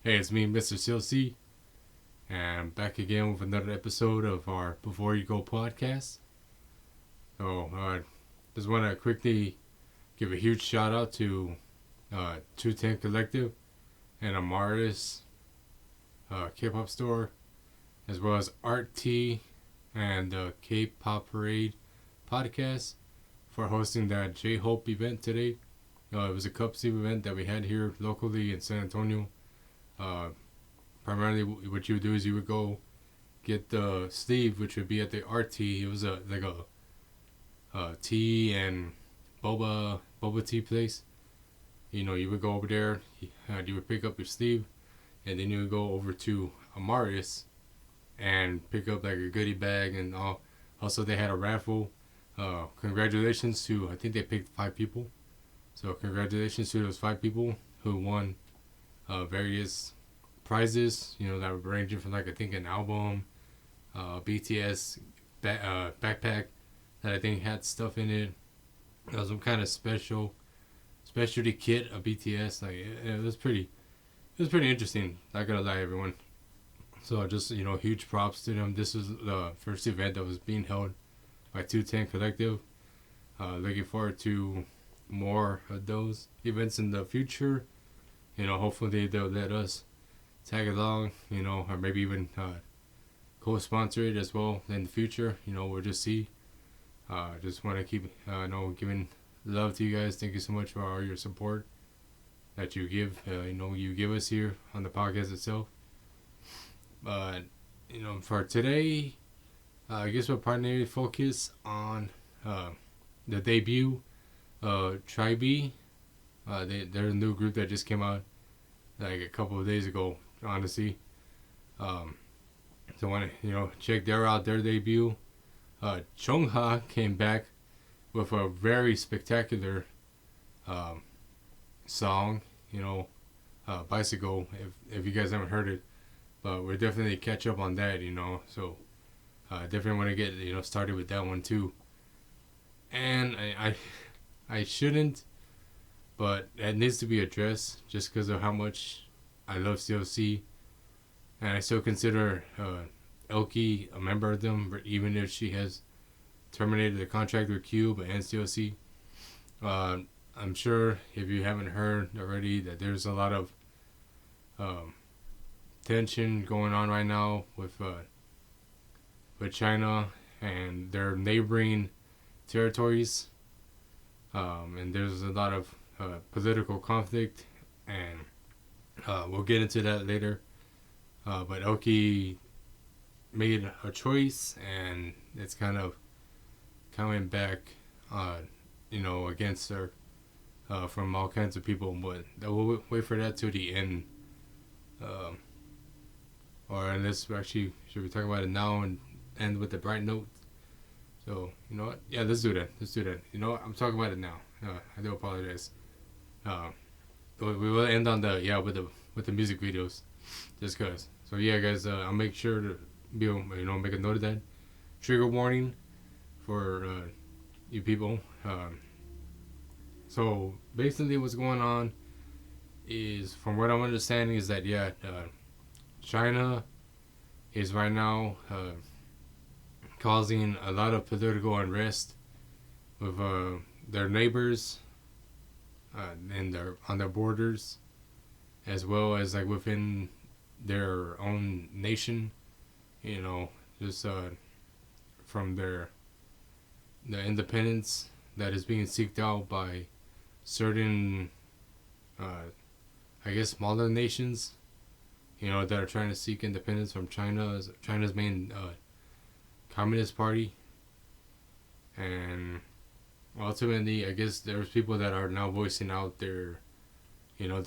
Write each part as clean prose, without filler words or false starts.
Hey, it's me, Mr. CLC, and I'm back again with another episode of our Before You Go podcast. Just want to quickly give a huge shout out to 210 Collective and Amaris K-pop store, as well as Art T and K-pop Parade podcast for hosting that J-Hope event today. It was a Cup Sleeve event that we had here locally in San Antonio. Primarily, what you would do is you would go get the sleeve, which would be at the RT. It was a tea and boba tea place. You would go over there, you would pick up your sleeve, and then you would go over to Amaris and pick up like a goodie bag and all. Also, they had a raffle. Congratulations to, I think they picked 5 people. So congratulations to those 5 people who won various prizes, that were ranging from, like, I think an album, BTS backpack that I think had stuff in it. Some kind of specialty kit of BTS. Like, it was pretty interesting. Not gonna lie, everyone. So just, huge props to them. This is the first event that was being held by 210 Collective. Looking forward to more of those events in the future. Hopefully they'll let us tag along, or maybe even co-sponsor it as well in the future. We'll just see. Just want to keep giving love to you guys. Thank you so much for all your support that you give. You give us here on the podcast itself. But for today, I guess we'll primarily focus on the debut, Tribe. They're a new group that just came out like a couple of days ago, honestly. So want to check their debut. Chungha came back with a very spectacular song, Bicycle, if you guys haven't heard it. But we're definitely catch up on that, so definitely want to get started with that one too. And I shouldn't, but it needs to be addressed just because of how much I love CLC, and I still consider Elkie a member of them, even if she has terminated the contract with Cube and CLC. I'm sure if you haven't heard already that there's a lot of tension going on right now with China and their neighboring territories, and there's a lot of political conflict, and we'll get into that later. But Elkie made a choice, and it's kind of coming back, against her from all kinds of people. But we'll wait for that till the end. Or unless should we talk about it now and end with the bright note? So, you know what? Yeah, let's do that. You know what? I'm talking about it now. I do apologize. We will end on with the music videos, just cause. So yeah, guys, I'll make sure to make a note of that. Trigger warning for you people. So basically, what's going on is, from what I'm understanding, is that China is right now causing a lot of political unrest with their neighbors and on their borders, as well as like within their own nation. Just from the independence that is being seeked out by certain, I guess, smaller nations, that are trying to seek independence from China's main Communist Party. And ultimately, I guess there's people that are now voicing out their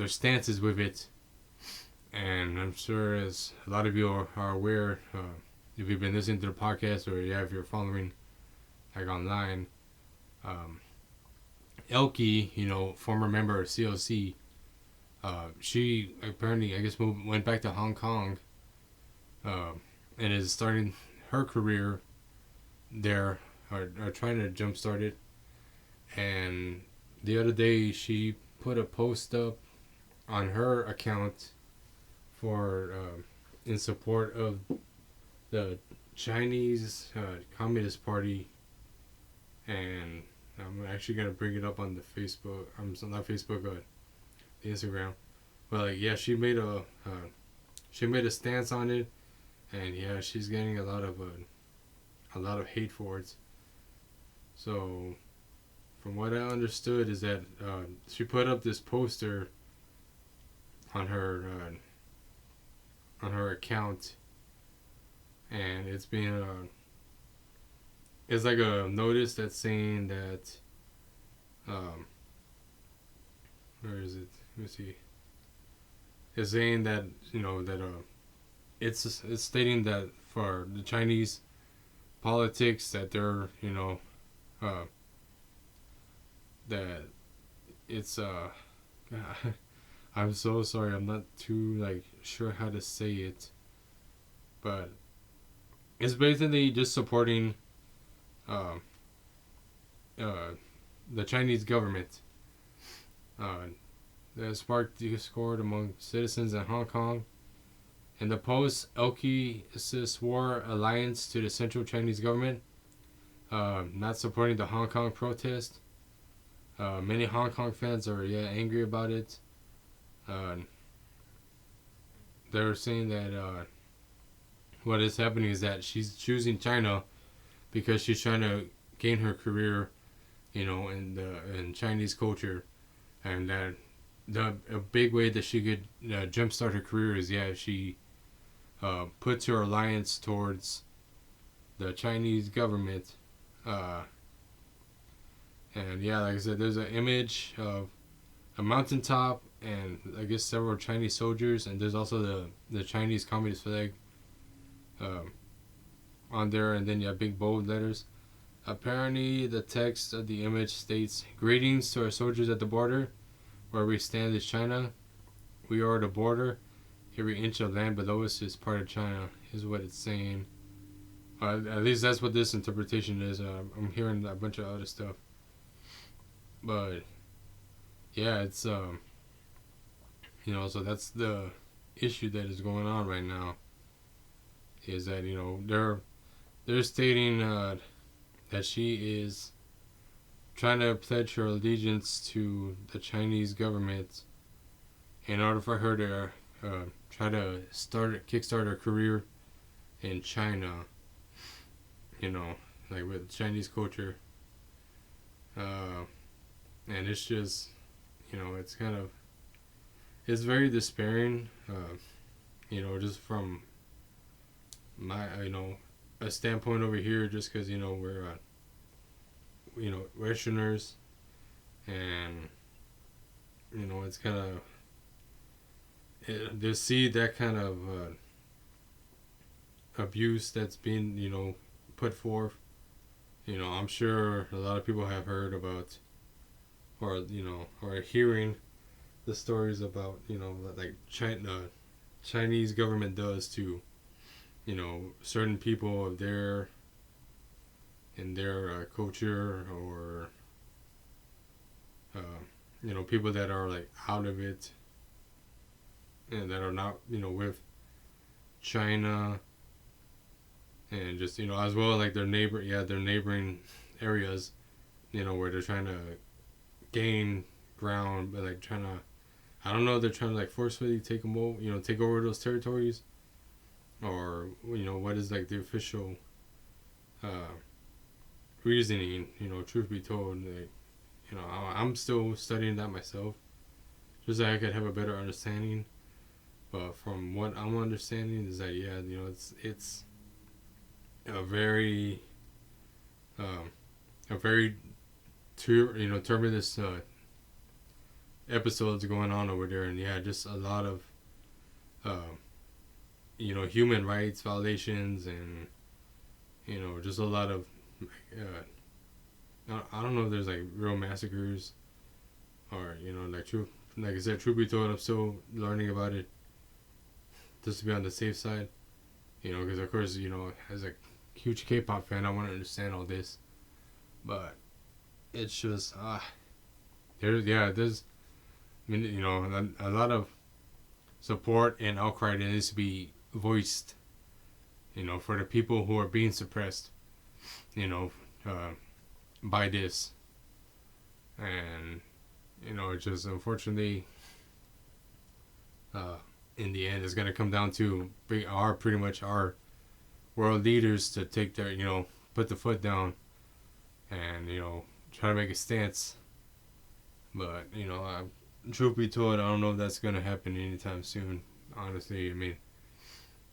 stances with it. And I'm sure, as a lot of you are aware, if you've been listening to the podcast, or if you're following like online, Elkie, former member of CLC, she apparently, I guess, went back to Hong Kong, and is starting her career there, or trying to jumpstart it. And the other day, she put a post up on her account for in support of the Chinese Communist Party, and I'm actually gonna bring it up on the Facebook. I'm not Facebook, but the Instagram. But like, yeah, she made a stance on it, and yeah, she's getting a lot of hate for it. So, from what I understood, is that she put up this poster on her account, and it's like a notice that's saying that where is it? Let me see. It's saying that it's stating that for the Chinese politics that they're uh, that it's I'm so sorry, I'm not too like sure how to say it, but it's basically just supporting uh, uh, the Chinese government. That sparked discord among citizens in Hong Kong. In the post, Elkie swore alliance to the central Chinese government, not supporting the Hong Kong protest. Many Hong Kong fans are angry about it. They're saying that what is happening is that she's choosing China because she's trying to gain her career, in Chinese culture, and that a big way that she could jumpstart her career is she puts her alliance towards the Chinese government, and like I said, there's an image of a mountaintop and I guess several Chinese soldiers, and there's also the Chinese Communist flag on there, and then big bold letters. Apparently, the text of the image states, "Greetings to our soldiers at the border. Where we stand is China. We are the border. Every inch of land below us is part of China," is what it's saying. At least that's what this interpretation is. I'm hearing a bunch of other stuff. But, yeah, it's, so that's the issue that is going on right now. Is that, they're stating that she is trying to pledge her allegiance to the Chinese government in order for her to try to kickstart her career in China, like with Chinese culture. And it's just, it's very despairing, just from my, a standpoint over here, just because, we're, Westerners, and, it's kind of, to see that kind of abuse that's being, put forth, I'm sure a lot of people have heard about, or hearing the stories about, like Chinese government does to, certain people of their culture, or people that are like out of it and that are not with China, and just as well like their neighboring areas, where they're trying to gain ground, but like trying to, I don't know if they're trying to like forcefully take them over, take over those territories, or what is like the official reasoning. Truth be told, like, I'm still studying that myself, just so I could have a better understanding. But from what I'm understanding is that it's a very turbulent episodes going on over there, and just a lot of human rights violations, and just a lot of I don't know if there's like real massacres, or like I said, truth be told, I'm still learning about it, just to be on the safe side, because of course, as a huge K-pop fan, I want to understand all this, but it's just there's a lot of support and outcry that needs to be voiced, for the people who are being suppressed, you know, uh, by this. And, it's just unfortunately, uh, in the end, it's going to come down to pretty much our world leaders to take their, put the foot down and, try to make a stance. But, truth be told, I don't know if that's going to happen anytime soon. Honestly, I mean,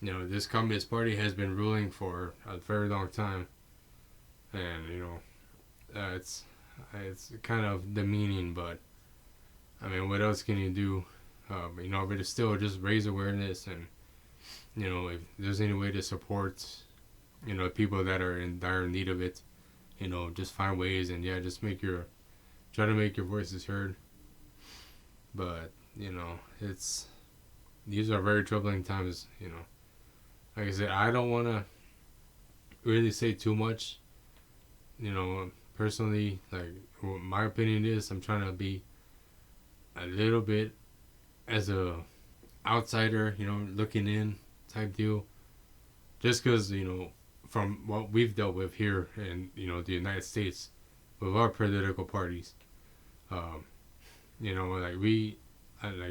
this Communist Party has been ruling for a very long time. And, it's kind of demeaning, but, I mean, what else can you do? But it's still just raise awareness and, if there's any way to support, people that are in dire need of it, just find ways and, just try to make your voices heard. But, these are very troubling times, Like I said, I don't want to really say too much, personally. Like, what my opinion is, I'm trying to be a little bit as a outsider, looking in type deal. Just because, from what we've dealt with here in, the United States with our political parties,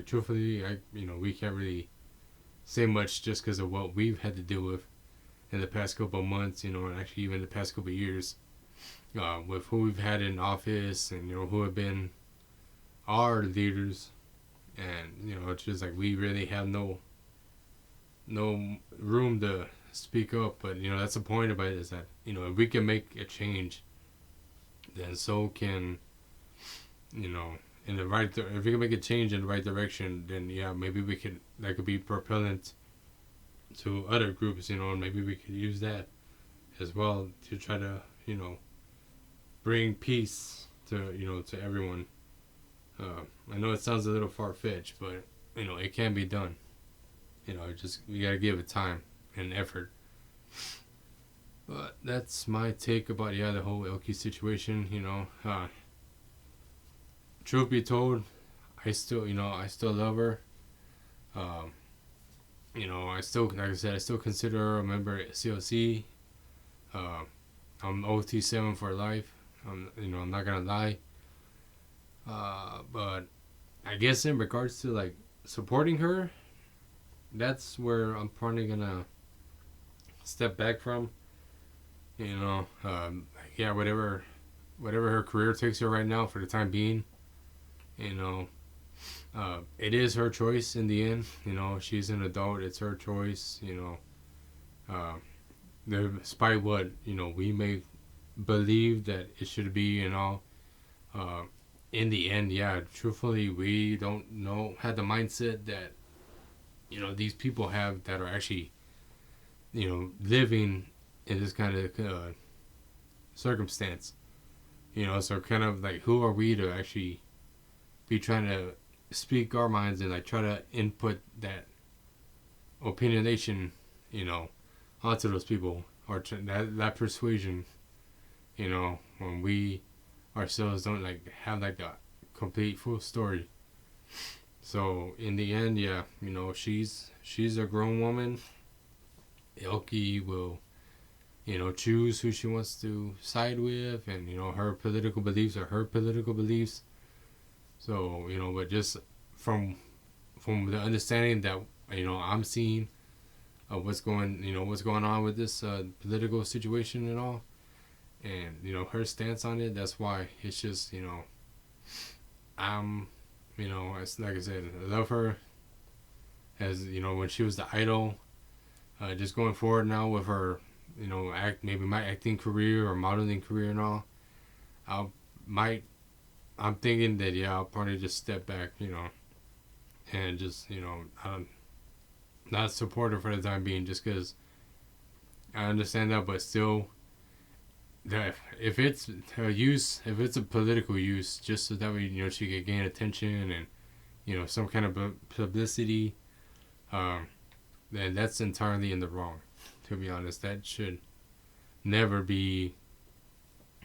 truthfully, we can't really say much just because of what we've had to deal with in the past couple of months, and actually even the past couple of years, with who we've had in office and, who have been our leaders. And, it's just like we really have no room to speak up. But, that's the point about it, is that, if we can make a change, then so can, in the right, if we can make a change in the right direction, then maybe that could be propellant to other groups, and maybe we could use that as well to try to, bring peace to, to everyone. I know it sounds a little far-fetched, but, it can be done. We gotta give it time and effort. But that's my take about, the whole Elkie situation, Truth be told, I still love her. I still, like I said, I still consider her a member of CLC. I'm OT7 for life. I'm not gonna lie. But I guess in regards to, like, supporting her, that's where I'm probably gonna step back from. Whatever her career takes her right now for the time being, it is her choice in the end. She's an adult, it's her choice. Despite what, we may believe that it should be and all, in the end, truthfully, we don't have the mindset that, these people have that are actually, living in this kind of circumstance. So kind of like, who are we to actually be trying to speak our minds and, like, try to input that opinionation, onto those people, or that persuasion, when we ourselves don't, like, have, like, the complete full story. So in the end, she's a grown woman. Elkie will, choose who she wants to side with, and, her political beliefs are her political beliefs. So, but just from the understanding that, I'm seeing of what's going on with this political situation and all, and, her stance on it, that's why it's just, I'm, it's like I said, I love her as, when she was the idol, just going forward now with her, maybe my acting career or modeling career and all, I'm thinking that, I'll probably just step back, and just, I'm not support her for the time being, just because I understand that, but still, that if it's a political use, just so that way, she could gain attention and, some kind of publicity, then that's entirely in the wrong, to be honest. That should never be,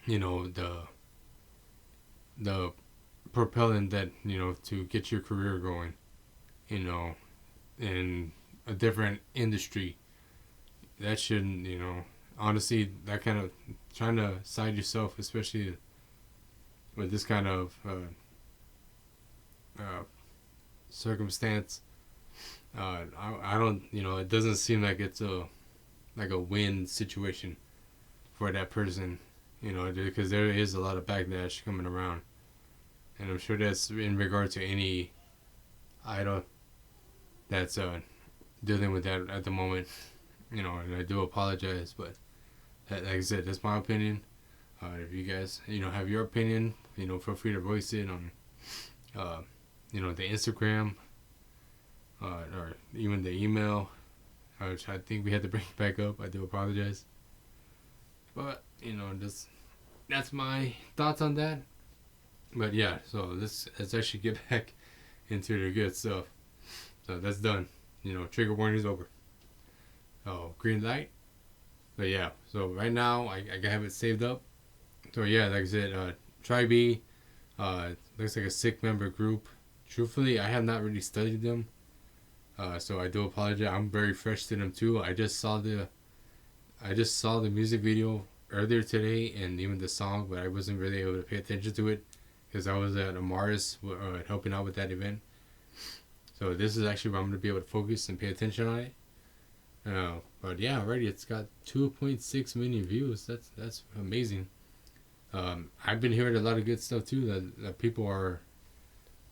the propellant that, to get your career going, in a different industry. That shouldn't, honestly, that kind of trying to side yourself, especially with this kind of circumstance. I don't, it doesn't seem like it's a win situation for that person, because there is a lot of backlash coming around, and I'm sure that's in regard to any idol that's dealing with that at the moment, and I do apologize, but like I said, that's my opinion. If you guys, have your opinion, feel free to voice it on, the Instagram, or even the email, which I think we had to bring back up. I do apologize. But, that's my thoughts on that. But yeah, so let's actually get back into the good stuff. So that's done. Trigger warning is over. Oh, green light. But yeah, so right now I have it saved up. So yeah, like I said, Tri B, looks like a 6-member group. Truthfully, I have not really studied them, so I do apologize. I'm very fresh to them too. I just saw the music video earlier today and even the song, but I wasn't really able to pay attention to it because I was at Amaris helping out with that event. So this is actually where I'm going to be able to focus and pay attention on it. But yeah, already it's got 2.6 million views. That's amazing. I've been hearing a lot of good stuff too. That people are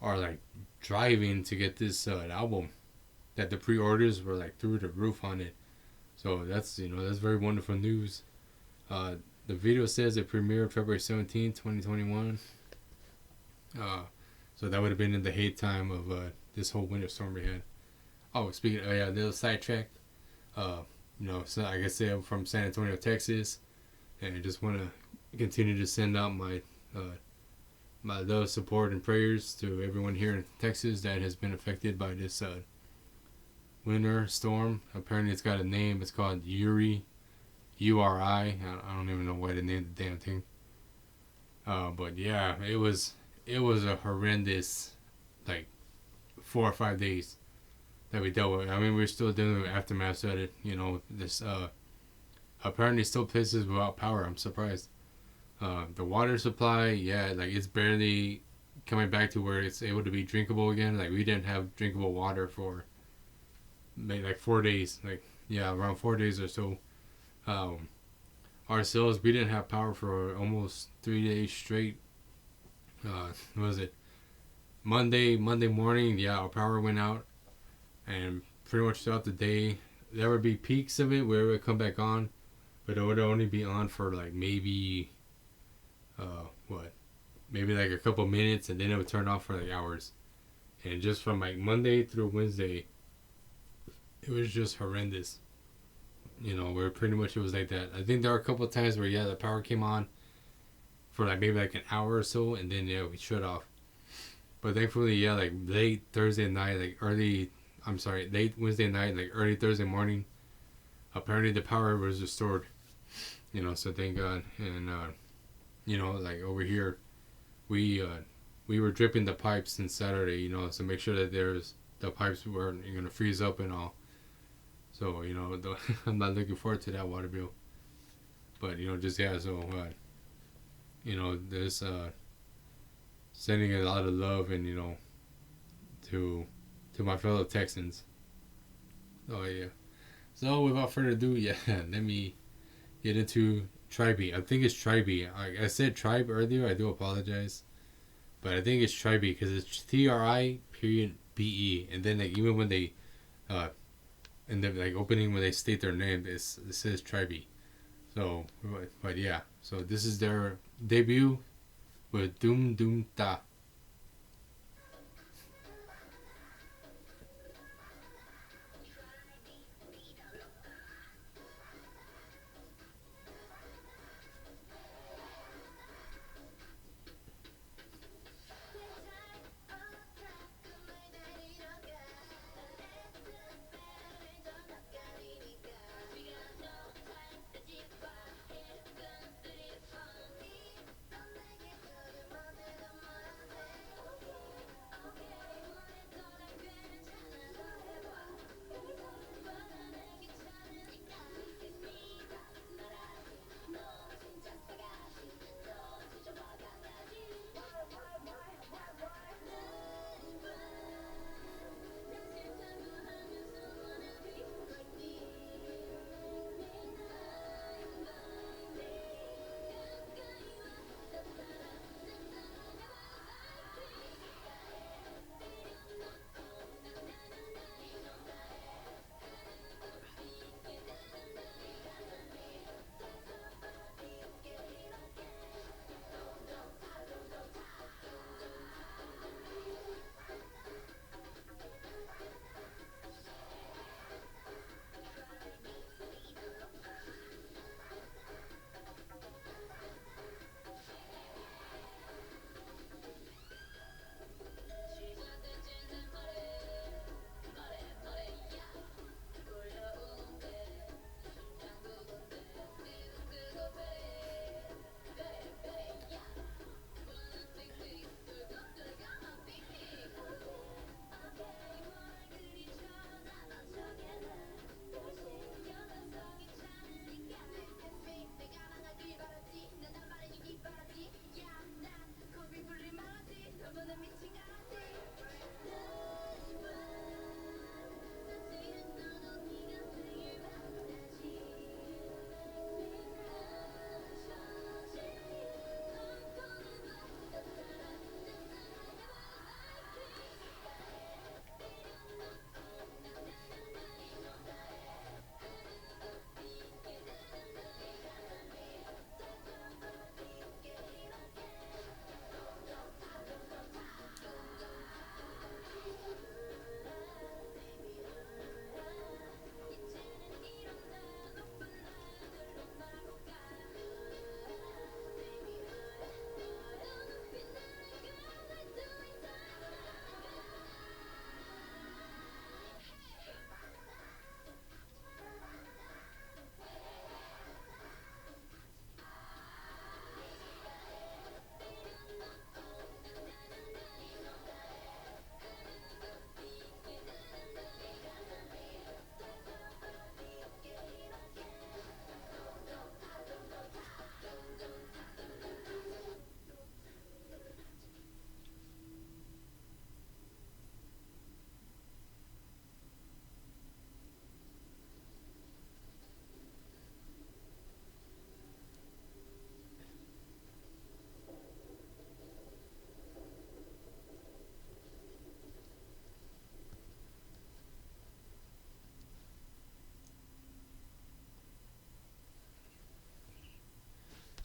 like driving to get this album. That the pre-orders were like through the roof on it. So that's that's very wonderful news. The video says it premiered February 17, 2021. So that would have been in the hate time of this whole winter storm we had. Oh, speaking of, yeah, a little sidetracked. So like I said, I'm from San Antonio, Texas, and I just want to continue to send out my my love, support, and prayers to everyone here in Texas that has been affected by this winter storm. Apparently, it's got a name. It's called Uri, URI. I don't even know why they named the damn thing. But yeah, it was a horrendous, like, 4 or 5 days that we dealt with. I mean, we're still dealing with aftermath of it. This apparently still places without power. I'm surprised. The water supply, yeah, like it's barely coming back to where it's able to be drinkable again. Like we didn't have drinkable water for maybe like 4 days. Like yeah, around 4 days or so. Ourselves, we didn't have power for almost 3 days straight. What was it? Monday morning, yeah, our power went out, and pretty much throughout the day, there would be peaks of it where it would come back on, but it would only be on for like maybe, maybe like a couple minutes, and then it would turn off for like hours. And just from like Monday through Wednesday, it was just horrendous. Where pretty much it was like that. I think there were a couple of times where the power came on for like maybe like an hour or so, and then we shut off. But thankfully, like late Thursday night, late Wednesday night, like early Thursday morning, apparently the power was restored. So thank God. And like over here, we were dripping the pipes since Saturday. To make sure that the pipes weren't gonna freeze up and all. So I'm not looking forward to that water bill. But there's sending a lot of love and to my fellow Texans. Oh yeah. So without further ado, let me get into Tri B. I think it's Tri B. I said tribe earlier. I do apologize, but I think it's Tri B because it's TRI.BE, and then like even when they in the like opening when they state their name, it says Tri B. So, but yeah. So this is their debut with Doom Doom Da.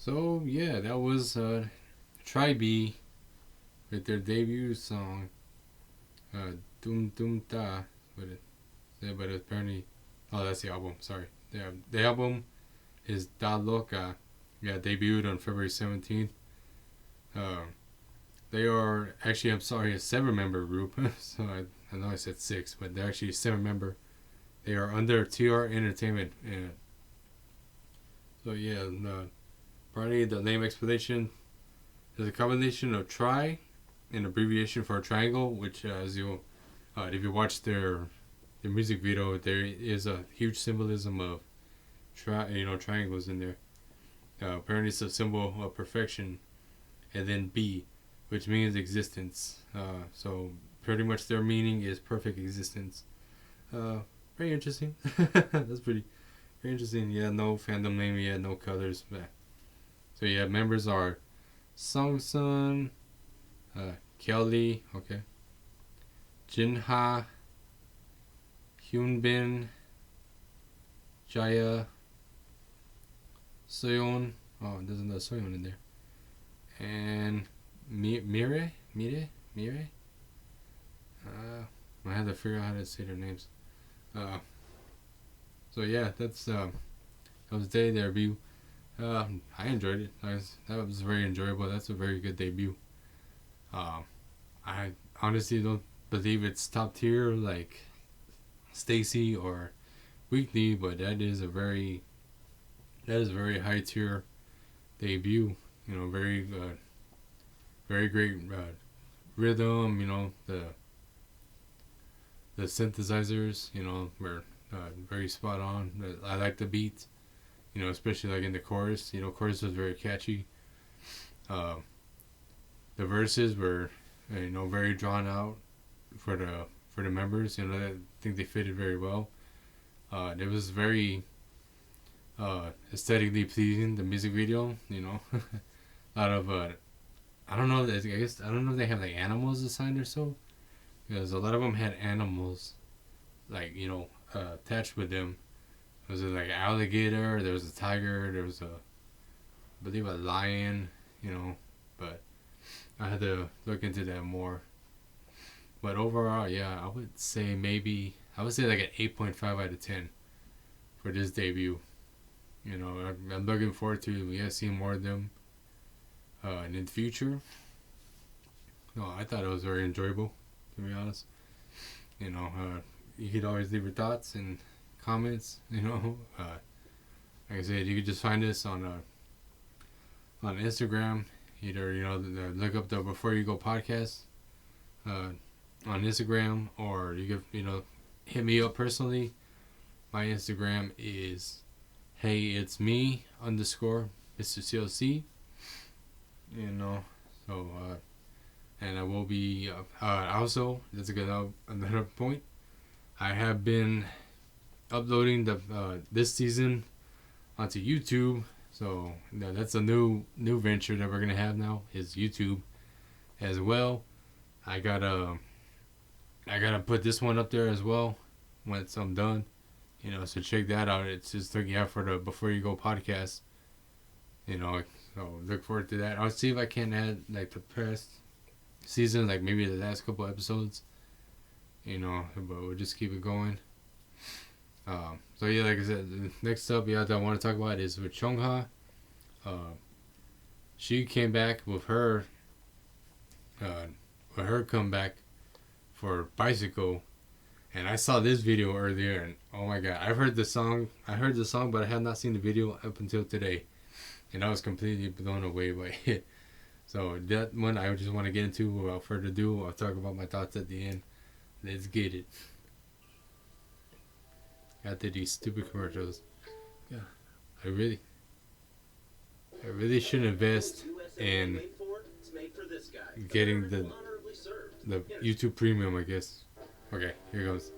So yeah, that was Tribe with their debut song, Dum Dum Da. But but apparently, oh, that's the album. Sorry, the album is Da Loca. Yeah, debuted on February 17th. Uh, they are actually, I'm sorry, a 7-member group. So I know I said 6, but they're actually 7-member. They are under TR Entertainment. And so yeah, probably the name explanation is a combination of tri, an abbreviation for a triangle, which as you, if you watch their music video, there is a huge symbolism of triangles in there. Apparently, it's a symbol of perfection, and then B, which means existence. So pretty much their meaning is perfect existence. Very interesting. That's pretty interesting. Yeah, no fandom name yet, no colors. But so yeah, members are Songsun, Kelly, okay, Jinha, Hyunbin, Jaya, Soyeon. Oh, there's another Soyeon in there. And Mire. I had to figure out how to say their names. So yeah, that was their debut. I enjoyed it. That was very enjoyable. That's a very good debut. I honestly don't believe it's top tier like Stacy or Weekly, but that is a very high tier debut. You know, very great rhythm. You know, the synthesizers. You know, were very spot on. I like the beat. You know, especially like in the chorus. You know, chorus was very catchy. The verses were, very drawn out for the members. You know, I think they fitted very well. It was very aesthetically pleasing. The music video, you know, a lot of I don't know. I guess I don't know if they have like animals assigned or so, because a lot of them had animals, like attached with them. Was it like alligator? There was a tiger. There was I believe a lion. You know, but I had to look into that more. But overall, yeah, I would say like an 8.5 out of 10 for this debut. You know, I'm looking forward to seeing more of them in the future. No, I thought it was very enjoyable, to be honest. You know, you could always leave your thoughts and comments. You know, like I said, you could just find us on Instagram. Either look up the Before You Go podcast on Instagram, or you could hit me up personally. My Instagram is it's me _ Mr. CLC. You know, so and I will be also, that's a good another point. I have been uploading this season onto YouTube. So that's a new venture that we're gonna have now, is YouTube as well. I gotta put this one up there as well once I'm done. So check that out. It's just looking out for the Before You Go podcast. So look forward to that. I'll see if I can add like the past season, like maybe the last couple episodes. But we'll just keep it going. So yeah, like I said, next up, that I want to talk about is with Chungha. She came back with her comeback for Bicycle, and I saw this video earlier, and oh my god, I heard the song, but I have not seen the video up until today, and I was completely blown away by it. So that one I just want to get into without further ado. I'll talk about my thoughts at the end. Let's get it. After these stupid commercials. Yeah, I really should invest in getting the YouTube Premium, I guess. Okay, here goes.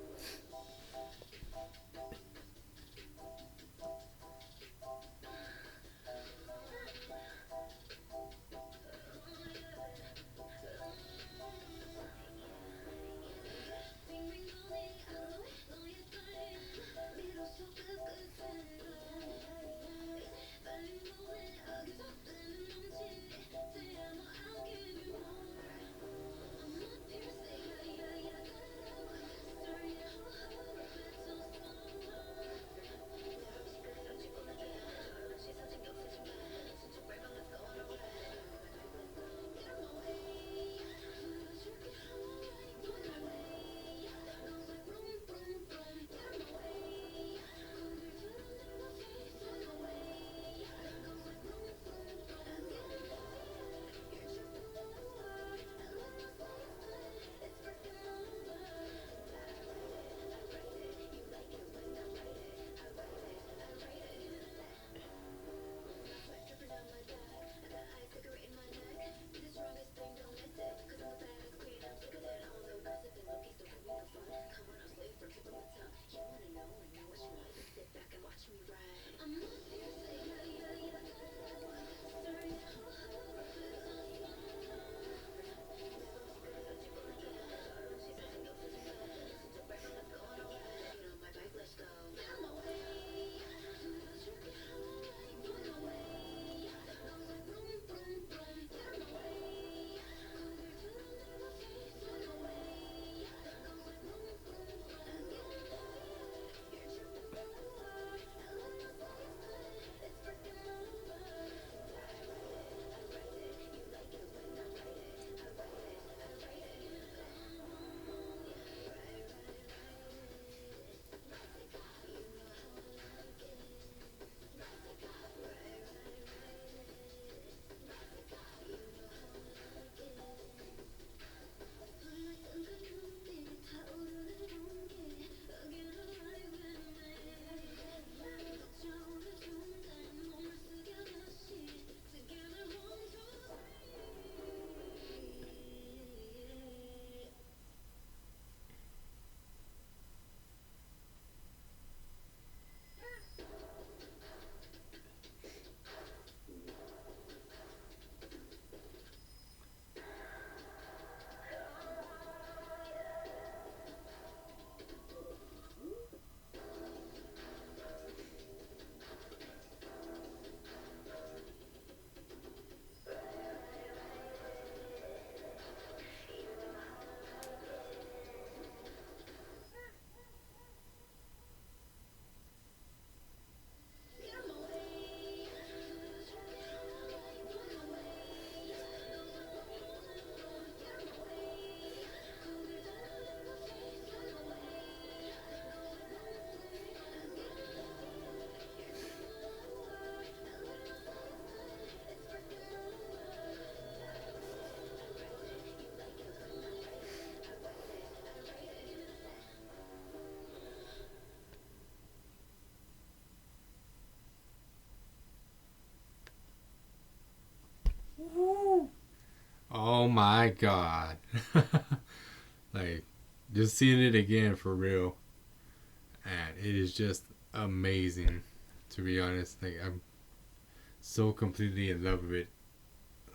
my god. Like, just seeing it again for real. And it is just amazing, to be honest. Like, I'm so completely in love with it.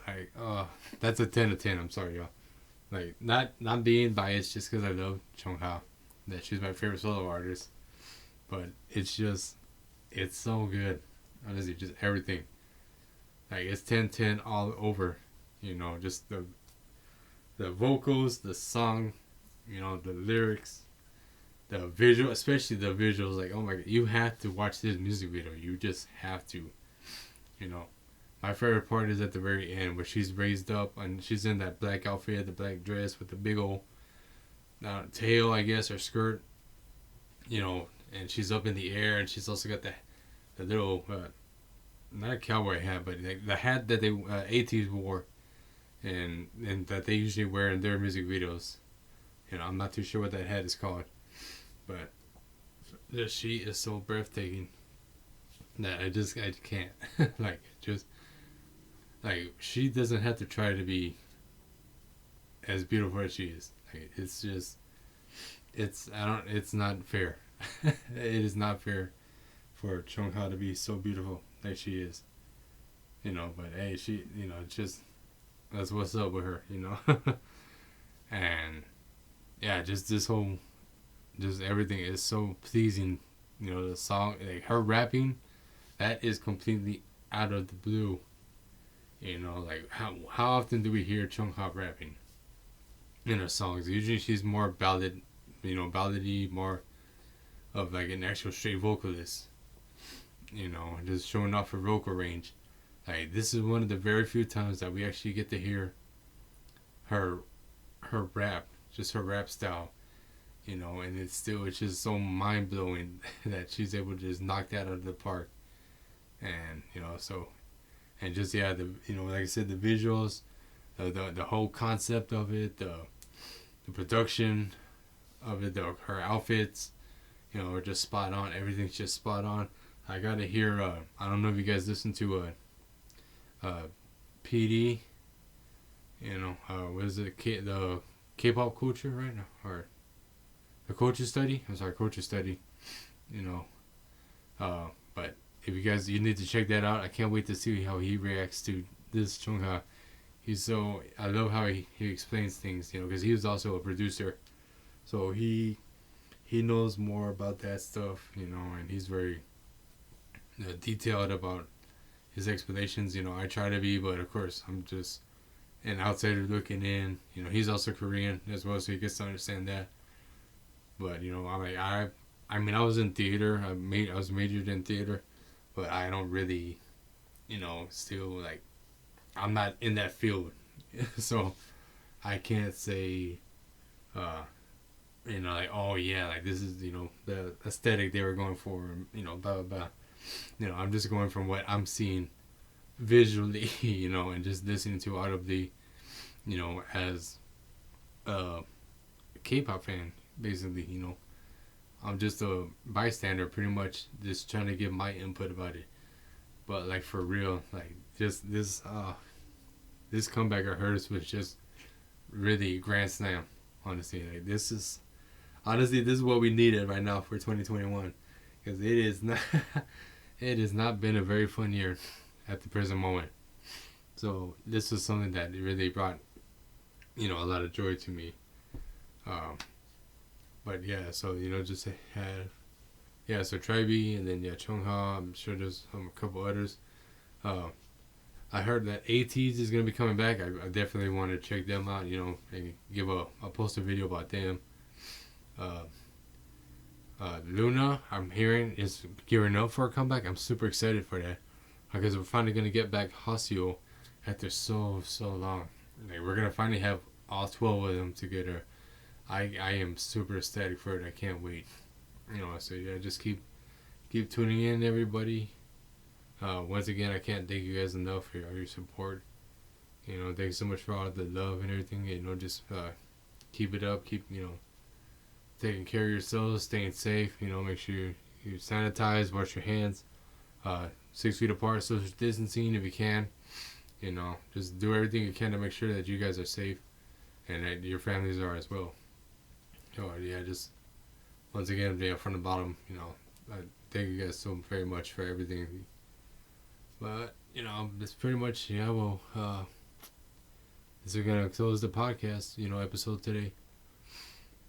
Like, oh, that's a 10 of 10. I'm sorry, y'all. Like, not being biased just because I love Chungha. That she's my favorite solo artist. But it's just, it's so good. Honestly, just everything. Like, it's 10/10 all over. You know, just the vocals, the song, you know, the lyrics, the visual, especially the visuals. Like, oh my god, you have to watch this music video. You just have to. You know, my favorite part is at the very end where she's raised up and she's in that black outfit, the black dress with the big old tail, I guess, or skirt. You know, and she's up in the air, and she's also got the little not a cowboy hat, but the hat that they ATs wore, and that they usually wear in their music videos. You know, I'm not too sure what that hat is called, but she is so breathtaking that I can't like just like she doesn't have to try to be as beautiful as she is. Like, it's just it's not fair. It is not fair for Chungha to be so beautiful like she is. You know, but hey, she, you know, just that's what's up with her, you know. And yeah, just this whole, just everything is so pleasing. You know, the song, like her rapping, that is completely out of the blue. You know, like how often do we hear Chungha rapping in her songs? Usually she's more ballad, you know, ballady, more of like an actual straight vocalist. You know, just showing off her vocal range. Like, this is one of the very few times that we actually get to hear her rap, just her rap style, you know, and it's just so mind blowing that she's able to just knock that out of the park. And you know, so, and just, yeah, the, you know, like I said, the visuals, the whole concept of it, the production of it, her outfits, you know, are just spot on. Everything's just spot on. I gotta hear. I don't know if you guys listen to PD. You know, what is it? The K-pop culture right now, or the culture study? I'm sorry, culture study. You know, but if you need to check that out. I can't wait to see how he reacts to this Chungha. I love how he explains things. You know, because he was also a producer, so he knows more about that stuff. You know, and he's very detailed about his explanations. You know, I try to be, but of course I'm just an outsider looking in. You know, he's also Korean as well, so he gets to understand that. But you know, I mean, I was in theater. I was majored in theater, but I don't really, you know, still, like, I'm not in that field, so I can't say, you know, like, oh yeah, like this is, you know, the aesthetic they were going for, and, you know, blah blah blah. You know, I'm just going from what I'm seeing visually, you know, and just listening to out of the, you know, as a K-pop fan, basically. You know, I'm just a bystander, pretty much, just trying to give my input about it. But like, for real, like, just this comeback of hers was just really grand slam. Honestly, like, this is what we needed right now for 2021, because it has not been a very fun year at the present moment. So this was something that really brought, you know, a lot of joy to me. But yeah, so, you know, just have, yeah, so Tribe, and then, yeah, Chungha. I'm sure there's a couple others. I heard that ATEEZ is going to be coming back. I definitely want to check them out, you know, and give a post a video about them. Luna, I'm hearing, is gearing up for a comeback. I'm super excited for that, because we're finally going to get back Haseo after so long. Like, we're going to finally have all 12 of them together. I am super ecstatic for it. I can't wait. You know, so yeah, just keep tuning in, everybody. Once again, I can't thank you guys enough for all your support. You know, thanks so much for all the love and everything. You know, just keep it up. Keep, you know, taking care of yourselves, staying safe. You know, make sure you sanitize, wash your hands, 6 feet apart, social distancing if you can. just do everything you can to make sure that you guys are safe and that your families are as well. Yeah, just once again, from the bottom, I thank you guys so very much for everything. But that's pretty much well. This is gonna close the podcast, episode today.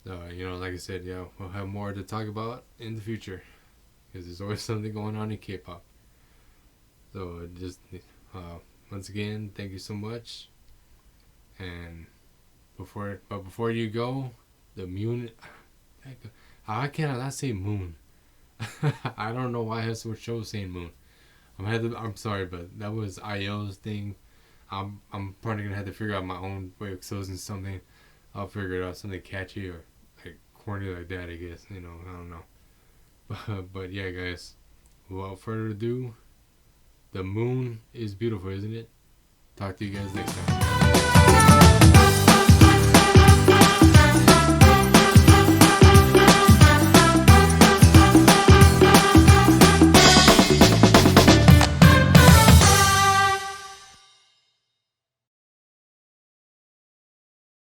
Like I said, we'll have more to talk about in the future because there's always something going on in K-pop. So just once again, thank you so much. And before you go, the moon. How can I not say moon? I don't know why I have so much trouble saying moon. I'm sorry, but that was IO's thing. I'm probably gonna have to figure out my own way of closing something. I'll figure it out, something catchy or like corny like that, I guess. I don't know. But yeah, guys. Without further ado, the moon is beautiful, isn't it? Talk to you guys next time.